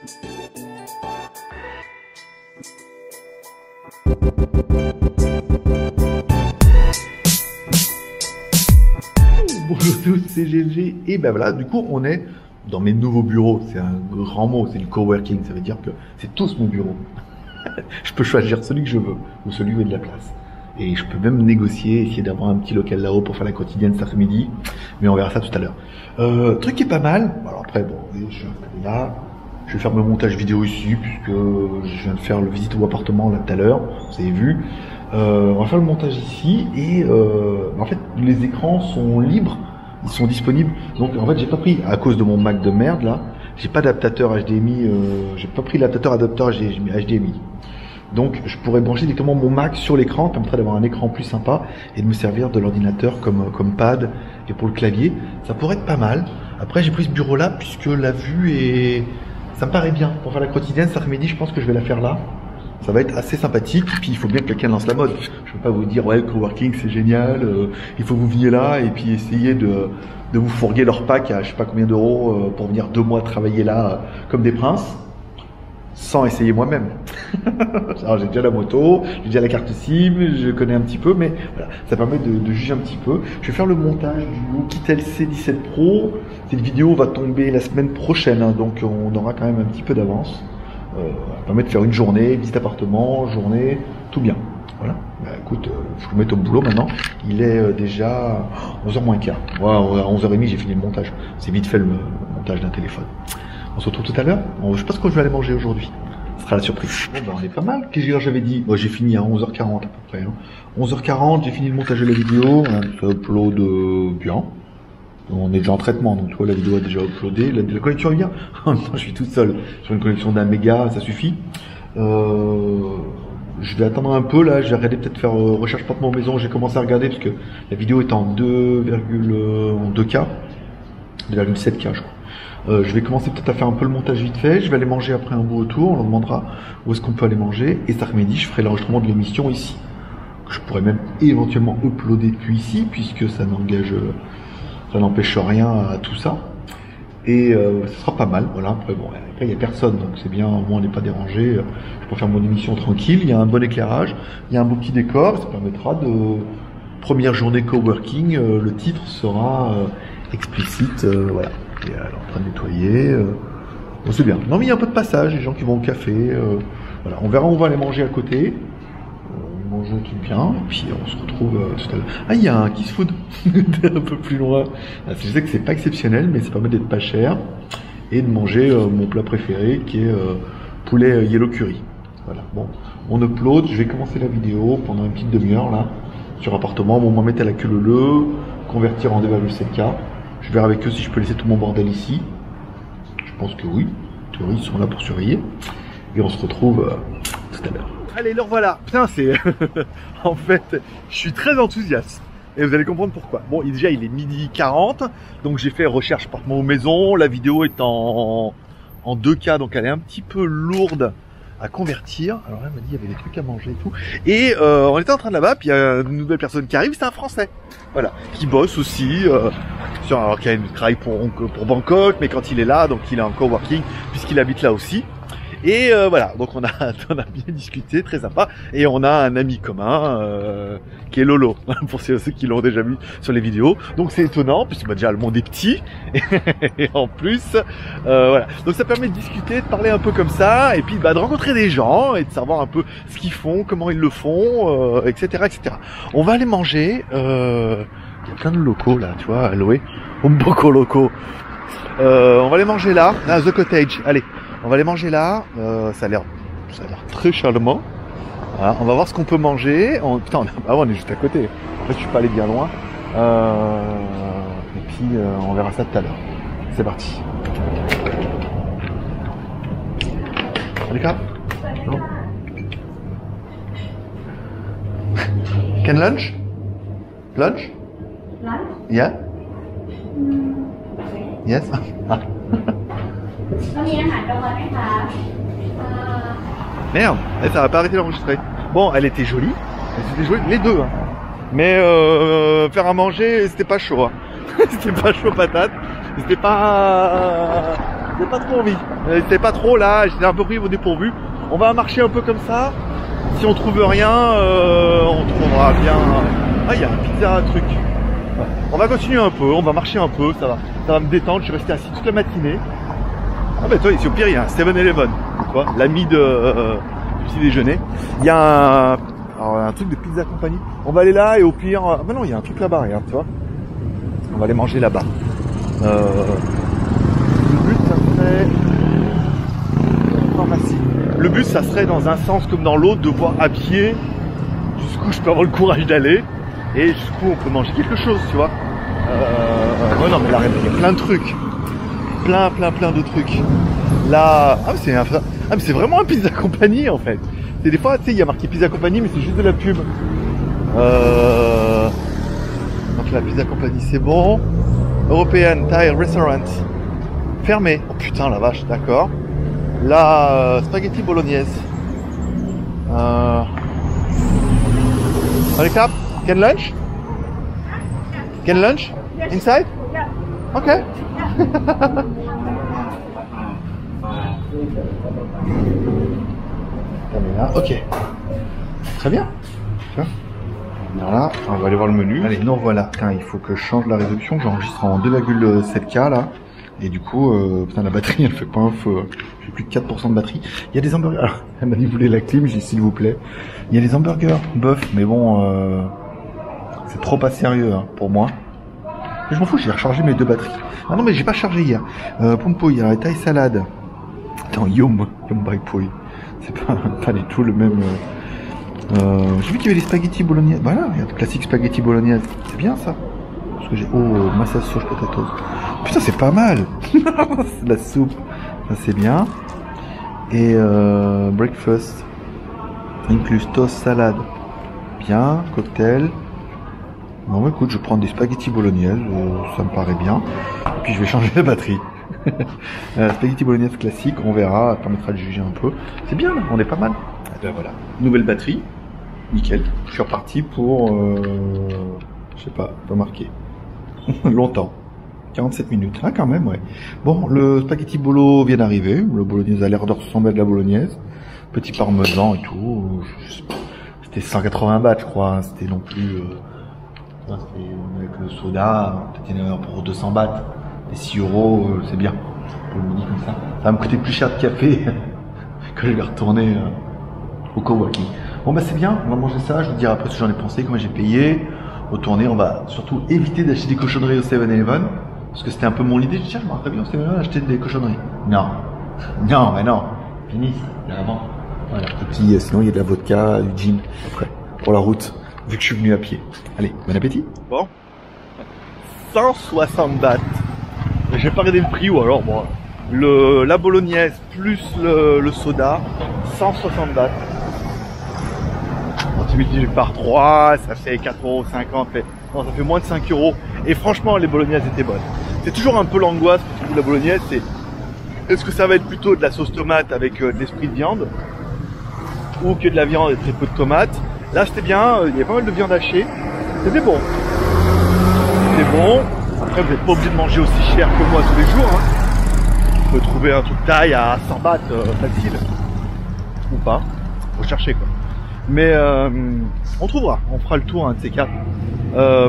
Bonjour à tous, c'est GLG et ben voilà, du coup on est dans mes nouveaux bureaux. C'est un grand mot, c'est le coworking, ça veut dire que c'est tous mon bureau. Je peux choisir celui que je veux ou celui où il y a de la place. Et je peux même négocier, essayer d'avoir un petit local là-haut pour faire la quotidienne cet après-midi, mais on verra ça tout à l'heure. Truc qui est pas mal, alors après bon, je suis installé là, je vais faire mon montage vidéo ici puisque je viens de faire le visite au appartement là tout à l'heure, vous avez vu. On va faire le montage ici et en fait les écrans sont libres, ils sont disponibles. Donc en fait j'ai pas pris, à cause de mon Mac de merde là, j'ai pas d'adaptateur HDMI, j'ai pas pris l'adaptateur HDMI. Donc je pourrais brancher directement mon Mac sur l'écran, ça permettrait d'avoir un écran plus sympa et de me servir de l'ordinateur comme pad et pour le clavier. Ça pourrait être pas mal. Après j'ai pris ce bureau là puisque la vue est... ça me paraît bien. Pour faire la quotidienne cet après-midi, je pense que je vais la faire là. Ça va être assez sympathique, puis il faut bien que quelqu'un lance la mode. Je peux pas vous dire ouais le coworking c'est génial, il faut que vous veniez là et puis essayer de vous fourguer leur pack à je sais pas combien d'euros pour venir 2 mois travailler là comme des princes, sans essayer moi-même. Alors j'ai déjà la moto, j'ai déjà la carte SIM, je connais un petit peu, mais voilà, ça permet de juger un petit peu. Je vais faire le montage du Oukitel C17 Pro. Cette vidéo va tomber la semaine prochaine, hein, donc on aura quand même un petit peu d'avance. Ça permet de faire une journée, visite appartement, journée, tout bien. Voilà. Bah, écoute, je vous mets au boulot maintenant. Il est déjà 11h moins quart. Ouais, à 11h30, j'ai fini le montage. C'est vite fait le montage d'un téléphone. On se retrouve tout à l'heure. Je sais pas ce que je vais aller manger aujourd'hui. Ce sera la surprise. Bon, bah, on est pas mal. Qu'est-ce que j'avais dit? J'ai fini à 11h40 à peu près. Hein. 11h40, j'ai fini le montage de la vidéo. Ça upload bien. On est déjà en traitement, donc tu vois la vidéo a déjà uploadé, la connexion est bien. En même temps, je suis tout seul sur une connexion d'1 méga, ça suffit. Je vais attendre un peu là, je vais regarder peut-être faire recherche portement maison. J'ai commencé à regarder parce que la vidéo est en 2,2K, 2,7K je crois. Je vais commencer peut-être à faire un peu le montage vite fait. Je vais aller manger après un bout autour, on leur demandera où est-ce qu'on peut aller manger. Et cet après-midi, je ferai l'enregistrement de l'émission ici. Je pourrais même éventuellement uploader depuis ici puisque ça n'engage... ça n'empêche rien à tout ça. Et ce sera pas mal. Voilà. Après, bon, après il n'y a personne, donc c'est bien, au moins on n'est pas dérangé. Je peux faire mon émission tranquille. Il y a un bon éclairage, il y a un beau petit décor. Ça permettra de... Première journée coworking, le titre sera explicite. Voilà. Et elle est en train de nettoyer. Bon, c'est bien. Non mais il y a un peu de passage, les gens qui vont au café. Voilà. On verra où on va aller manger à côté. Manger tout bien, et puis on se retrouve tout à l'heure. Ah, il y a un Kiss Food un peu plus loin. Je sais que c'est pas exceptionnel, mais ça permet d'être pas cher et de manger mon plat préféré qui est poulet yellow curry. Voilà, bon, on upload. Je vais commencer la vidéo pendant une petite demi-heure là sur appartement. Bon, on va mettre à la queue leu, convertir en 2,7K. Je verrai avec eux si je peux laisser tout mon bordel ici. Je pense que oui. En théorie, ils sont là pour surveiller. Et on se retrouve tout à l'heure. Allez, le revoilà. Putain, c'est... en fait, je suis très enthousiaste. Et vous allez comprendre pourquoi. Bon, déjà, il est 12h40. Donc, j'ai fait recherche portement aux maisons. La vidéo est en 2K. Donc, elle est un petit peu lourde à convertir. Alors là, elle m'a dit qu'il y avait des trucs à manger et tout. Et on était en train de là-bas. Puis, il y a une nouvelle personne qui arrive. C'est un Français. Voilà. Qui bosse aussi. Alors, qui a une travail pour Bangkok. Mais quand il est là, donc il est en coworking. Puisqu'il habite là aussi. Et voilà, donc on a bien discuté, très sympa. Et on a un ami commun qui est Lolo, pour ceux qui l'ont déjà vu sur les vidéos. Donc c'est étonnant, puisque déjà le monde est petit. Et en plus, voilà. Donc ça permet de discuter, de parler un peu comme ça. Et puis de rencontrer des gens et de savoir un peu ce qu'ils font, comment ils le font, etc., etc. On va aller manger. Il y a plein de locaux là, tu vois, Aloé. Beaucoup locaux. On va aller manger là, à The Cottage. Allez. On va aller manger là, ça a l'air très charmant. Voilà, on va voir ce qu'on peut manger. Putain, on est juste à côté. En fait, je suis pas allé bien loin. Et puis, on verra ça tout à l'heure. C'est parti. Allez, no? Can lunch? Lunch? Lunch? Yeah? Yes? ก็มีอาหารกลางวันไหมคะ Merde, ça va pas arrêter d'enregistrer. Bon, elle était jolie. C'était joli, les deux. Hein. Mais faire à manger, c'était pas chaud. Hein. C'était pas chaud patate. C'était pas trop envie. C'était pas trop là, j'étais un peu pris au dépourvu. On va marcher un peu comme ça. Si on trouve rien, on trouvera bien. Ah, il y a un pizza truc. On va continuer un peu, on va marcher un peu, ça va me détendre. Je suis resté assis toute la matinée. Ah bah toi, ici au pire, il y a un 7-Eleven, tu vois, l'ami du petit déjeuner. Il y a un truc de pizza compagnie. On va aller là et au pire, ah bah non, il y a un truc là-bas, regarde, tu vois. On va aller manger là-bas. Le but, ça serait pharmacie. Le but, ça serait dans un sens comme dans l'autre de voir à pied jusqu'où je peux avoir le courage d'aller et jusqu'où on peut manger quelque chose, tu vois. Ouais, non, mais là, il y a plein de trucs. Plein de trucs. Là, mais c'est vraiment un pizza compagnie en fait. C'est des fois, tu sais, il y a marqué pizza compagnie, mais c'est juste de la pub. Donc la pizza compagnie, c'est bon. European Thai Restaurant. Fermé. Oh putain, la vache, d'accord. Là, spaghetti bolognaise. Recap? Can lunch? Can lunch? Inside? Okay. Ok. Très bien. Tiens. Voilà, on va aller voir le menu. Allez, nous voilà. Putain, il faut que je change la résolution. J'enregistre en 2,7K là. Et du coup, putain, la batterie, elle fait pas un feu. J'ai plus que 4% de batterie. Il y a des hamburgers. Alors, elle m'a dit, vous voulez la clim? J'ai dit, s'il vous plaît. Il y a des hamburgers bœuf, mais bon, c'est trop pas sérieux hein, pour moi. Mais je m'en fous, j'ai rechargé mes 2 batteries. Ah non, mais j'ai pas chargé hier. Pompo, il y a la taille salade. Attends, Yum by Pouille. C'est pas du tout le même. J'ai vu qu'il y avait des spaghettis bolognaise. Voilà, regarde, classique spaghetti bolognaise. C'est bien ça. Parce que j'ai. Oh, massage sauce potatoes. Putain, c'est pas mal. C'est de la soupe. Ça, c'est bien. Et breakfast. Inclus toast, salade. Bien. Cocktail. Bon, écoute, je prends des spaghettis bolognaise. Ça me paraît bien. Et puis, je vais changer la batterie. Spaghetti bolognaise classique, on verra, ça permettra de juger un peu. C'est bien là, on est pas mal. Et ben voilà, nouvelle batterie, nickel. Je suis reparti pour, je sais pas marqué, longtemps, 47 minutes. Ah quand même, ouais. Bon, le spaghetti bolo vient d'arriver, le bolognaise a l'air de ressembler à de la bolognaise, petit parmesan et tout. C'était 180 bahts, je crois. C'était non plus, avec le soda, peut-être il y en a pour 200 bahts. Et 6 euros, c'est bien. Pour le midi comme ça. Ça va me coûter plus cher de café que je vais retourner au Kawaki. Bon bah c'est bien, on va manger ça, je vous dirai après ce que j'en ai pensé, comment j'ai payé. Retourner, on va surtout éviter d'acheter des cochonneries au 7-Eleven. Parce que c'était un peu mon idée, je dis tiens, je me rappelle bien au 7-Eleven acheter des cochonneries. Non. Non, mais non. Fini, là avant. Voilà. Et puis sinon il y a de la vodka, du gin après. Pour la route, vu que je suis venu à pied. Allez, bon appétit. Bon. 160 bahts. J'ai pas regardé le prix ou alors bon, la bolognaise plus le soda, 160 bahts. Quand tu multiplies par 3, ça fait 4,50 €. Non, ça fait moins de 5 €. Et franchement, les bolognaises étaient bonnes. C'est toujours un peu l'angoisse quand tu goûtes la bolognaise, c'est est-ce que ça va être plutôt de la sauce tomate avec de l'esprit de viande ou que de la viande et très peu de tomates. Là, c'était bien, il y avait pas mal de viande hachée. C'était bon. C'était bon. Après, vous n'êtes pas obligé de manger aussi cher que moi tous les jours. Hein. Vous pouvez trouver un truc taille à 100 bahts facile. Ou pas. Faut chercher quoi. Mais on trouvera. On fera le tour, un de ces 4.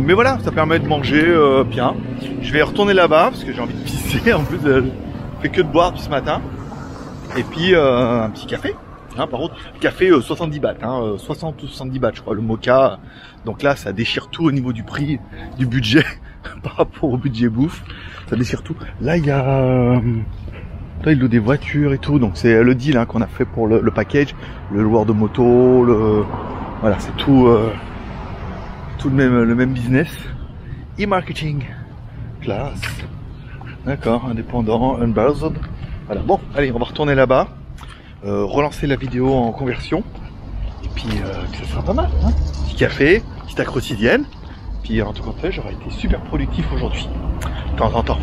Mais voilà, ça permet de manger bien. Je vais retourner là-bas parce que j'ai envie de pisser. En plus, je fais que de boire depuis ce matin. Et puis un petit café. Hein, par contre, café 70 bahts. Hein, 60 ou 70 bahts, je crois. Le mocha. Donc là, ça déchire tout au niveau du prix, du budget. Par rapport au budget bouffe, ça déchire tout. Là, il y a là, il loue des voitures et tout, donc c'est le deal hein, qu'on a fait pour le package, le loueur de moto, voilà, c'est tout, tout le même business. E-marketing, classe, d'accord, indépendant, unbrowsed. Voilà, bon, allez, on va retourner là-bas, relancer la vidéo en conversion, et puis ça sera pas mal. Hein. Petit café, petite accro quotidienne. Puis en tout cas, j'aurais été super productif aujourd'hui, de temps en temps.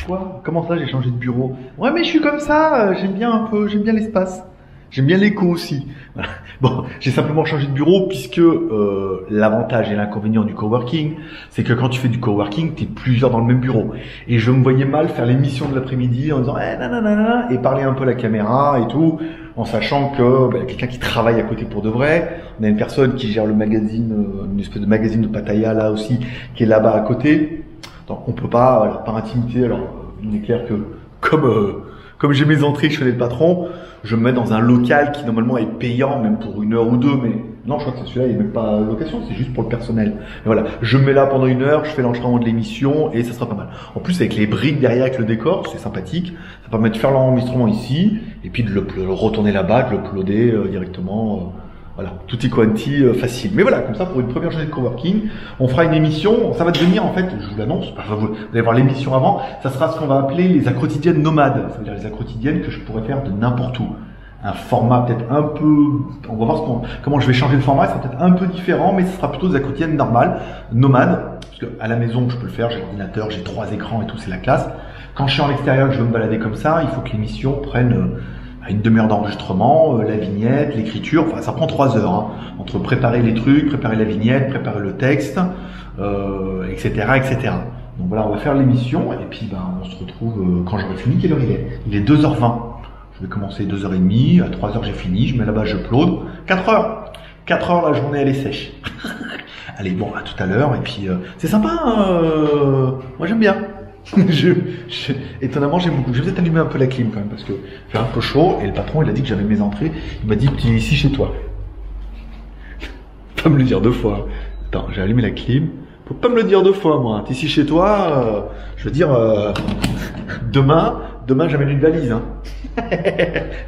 Quoi? Comment ça, j'ai changé de bureau? Ouais, mais je suis comme ça, j'aime bien un peu, j'aime bien l'espace. J'aime bien l'écho aussi. Voilà. Bon, j'ai simplement changé de bureau puisque l'avantage et l'inconvénient du coworking, c'est que quand tu fais du coworking, t'es plusieurs dans le même bureau. Et je me voyais mal faire l'émission de l'après-midi en disant nanana, et parler un peu à la caméra et tout, en sachant que y a quelqu'un qui travaille à côté pour de vrai. On a une personne qui gère le magazine, une espèce de magazine de Pattaya là aussi, qui est là-bas à côté. Donc on peut pas, voilà, par intimité. Alors il est clair que comme j'ai mes entrées, je connais le patron, je me mets dans un local qui normalement est payant, même pour 1 heure ou 2, mais non, je crois que c'est celui-là, il n'est même pas location, c'est juste pour le personnel. Et voilà, je me mets là pendant 1 heure, je fais l'enregistrement de l'émission et ça sera pas mal. En plus, avec les briques derrière, avec le décor, c'est sympathique. Ça permet de faire l'enregistrement ici et puis de le retourner là-bas, de l'uploader directement. Voilà, tutti quanti, facile. Mais voilà, comme ça, pour une première journée de coworking, on fera une émission, ça va devenir en fait, je vous l'annonce, vous allez voir l'émission avant, ça sera ce qu'on va appeler les acrotidiennes nomades. Ça veut dire les acrotidiennes que je pourrais faire de n'importe où. Un format peut-être un peu, on va voir comment je vais changer le format, ça sera peut-être un peu différent, mais ce sera plutôt des acrotidiennes normales, nomades, parce que à la maison, je peux le faire, j'ai l'ordinateur, j'ai 3 écrans et tout, c'est la classe. Quand je suis en extérieur, que je veux me balader comme ça, il faut que l'émission prenne une demi-heure d'enregistrement, la vignette, l'écriture, enfin ça prend 3 heures, hein, entre préparer les trucs, préparer la vignette, préparer le texte, etc., etc. Donc voilà, on va faire l'émission et puis on se retrouve quand j'aurai fini. Quelle heure il est? Il est 2h20. Je vais commencer 2h30, à 3h j'ai fini, je mets là-bas, je upload. 4 heures. 4 heures, la journée elle est sèche. Allez, bon, à tout à l'heure et puis c'est sympa, moi j'aime bien. Étonnamment, j'aime beaucoup. Je vais peut-être allumer un peu la clim quand même parce que il fait un peu chaud et le patron il a dit que j'avais mes entrées. Il m'a dit tu es ici chez toi. Faut pas me le dire 2 fois. Attends, j'ai allumé la clim. Faut pas me le dire 2 fois moi. T'es ici chez toi. Je veux dire demain j'amène une valise. Hein.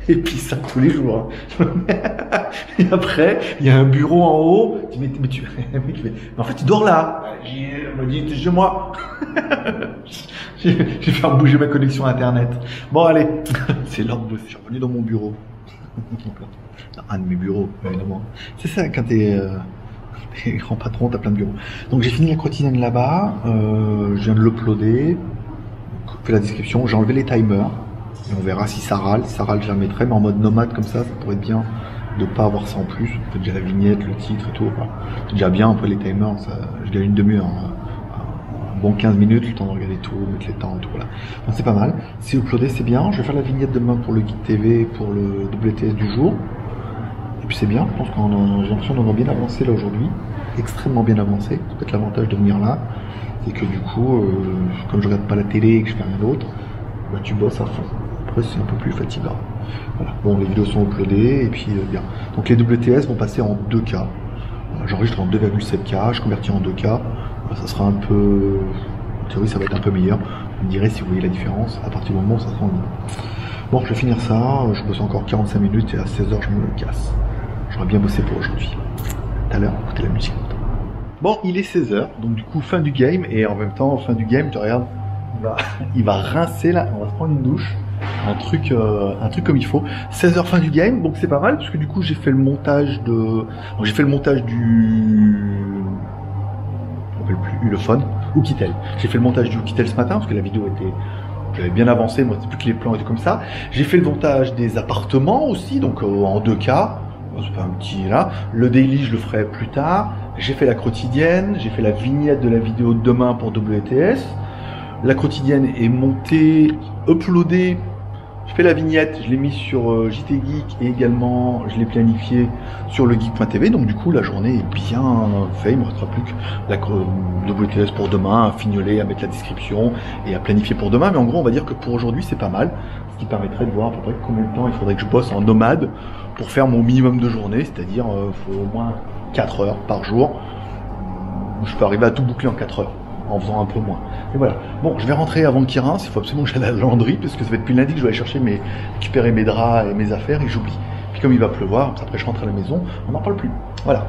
Et puis ça tous les jours. Hein. Et après, il y a un bureau en haut. Mais en fait, tu dors là. Il me dit, t'es chez moi. Je vais faire bouger ma connexion Internet. Bon, allez. C'est l'heure de bosser. Je suis revenu dans mon bureau. Un de mes bureaux, évidemment. C'est ça, quand t'es grand patron, t'as plein de bureaux. Donc, j'ai fini la quotidienne là-bas. Je viens de l'uploader. Fait la description. J'ai enlevé les timers. Et on verra si ça râle. Si ça râle, je la mettrai. Mais en mode nomade, comme ça pourrait être bien de pas avoir ça en plus. On fait déjà la vignette, le titre et tout. Voilà. C'est déjà bien. Après les timers, je gagne une demi-heure. Un bon 15 minutes, le temps de regarder tout, mettre les temps et tout. Voilà. Donc c'est pas mal. Si uploadé, c'est bien. Je vais faire la vignette demain pour le guide TV, pour le WTS du jour. Et puis c'est bien. Je pense j'ai l'impression qu'on a bien avancé là aujourd'hui. Extrêmement bien avancé. C'est peut-être l'avantage de venir là. C'est que du coup, comme je regarde pas la télé et que je fais rien d'autre, tu bosses à fond. Après, c'est un peu plus fatigant. Voilà. Bon, les vidéos sont uploadées et puis bien. Donc les WTS vont passer en 2K. J'enregistre en 2,7K, je convertis en 2K. Ça sera un peu, en théorie, ça va être un peu meilleur. Vous me direz si vous voyez la différence à partir du moment où ça sera en ligne. Bon, je vais finir ça. Je bosse encore 45 minutes et à 16h, je me casse. J'aurais bien bossé pour aujourd'hui. Tout à l'heure, écoutez la musique. Bon, il est 16h, donc du coup, fin du game. Et en même temps, fin du game, tu regardes, il va rincer là. On va se prendre une douche. Un truc comme il faut. 16h fin du game, donc c'est pas mal parce que du coup j'ai fait le montage du, je me rappelle plus, Ulefone ou Kitel. J'ai fait le montage du Kitel ce matin parce que la vidéo j'avais bien avancé, moi c'est plus que les plans étaient comme ça. J'ai fait le montage des appartements aussi, donc en 2K. C'est pas un petit là. Le daily je le ferai plus tard. J'ai fait la quotidienne, j'ai fait la vignette de la vidéo de demain pour WTS. La quotidienne est montée, uploadée. Je fais la vignette, je l'ai mise sur JT Geek et également je l'ai planifié sur le geek.tv. Donc du coup la journée est bien faite, il ne me restera plus que la WTS pour demain, à fignoler, à mettre la description et à planifier pour demain. Mais en gros on va dire que pour aujourd'hui c'est pas mal. Ce qui permettrait de voir à peu près combien de temps il faudrait que je bosse en nomade pour faire mon minimum de journée. C'est-à-dire il faut au moins 4 heures par jour. Je peux arriver à tout boucler en 4 heures. En faisant un peu moins. Et voilà. Bon, je vais rentrer avant qu'il rince. Il faut absolument que j'aille à la lavanderie parce que ça fait depuis lundi que je dois aller chercher récupérer mes draps et mes affaires et j'oublie. Puis comme il va pleuvoir, après je rentre à la maison, on n'en parle plus. Voilà.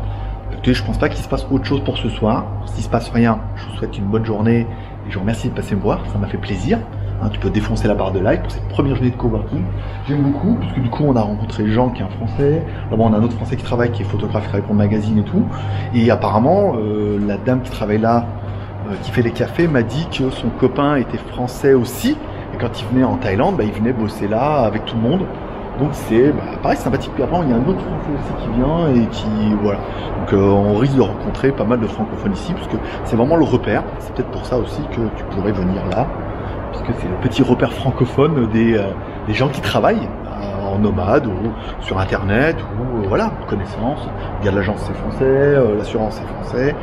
Écoutez, je pense pas qu'il se passe autre chose pour ce soir. S'il se passe rien, je vous souhaite une bonne journée et je vous remercie de passer me voir. Ça m'a fait plaisir. Hein, tu peux défoncer la barre de like pour cette première journée de coworking. J'aime beaucoup parce que du coup on a rencontré Jean qui est un Français. Là-bas on a un autre Français qui travaille, qui est photographe, qui travaille pour le magazine et tout. Et apparemment la dame qui travaille là, qui fait les cafés, m'a dit que son copain était français aussi et quand il venait en Thaïlande, il venait bosser là avec tout le monde. Donc c'est pareil, sympathique. Puis après, il y a un autre Français aussi qui vient et qui voilà. Donc on risque de rencontrer pas mal de francophones ici, parce que c'est vraiment le repère. C'est peut-être pour ça aussi que tu pourrais venir là, puisque c'est le petit repère francophone des gens qui travaillent en nomade ou sur internet ou voilà, connaissance. Regarde, l'agence c'est français, l'assurance c'est français,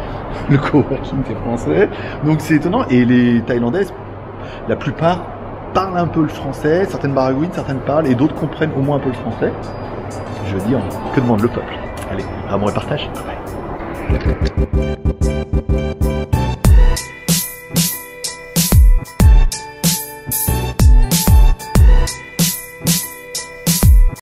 le coworking c'est français. Donc c'est étonnant. Et les Thaïlandaises, la plupart parlent un peu le français, certaines baragouines, certaines parlent et d'autres comprennent au moins un peu le français. Je veux dire, que demande le peuple? Allez, amour et partage. Bye bye.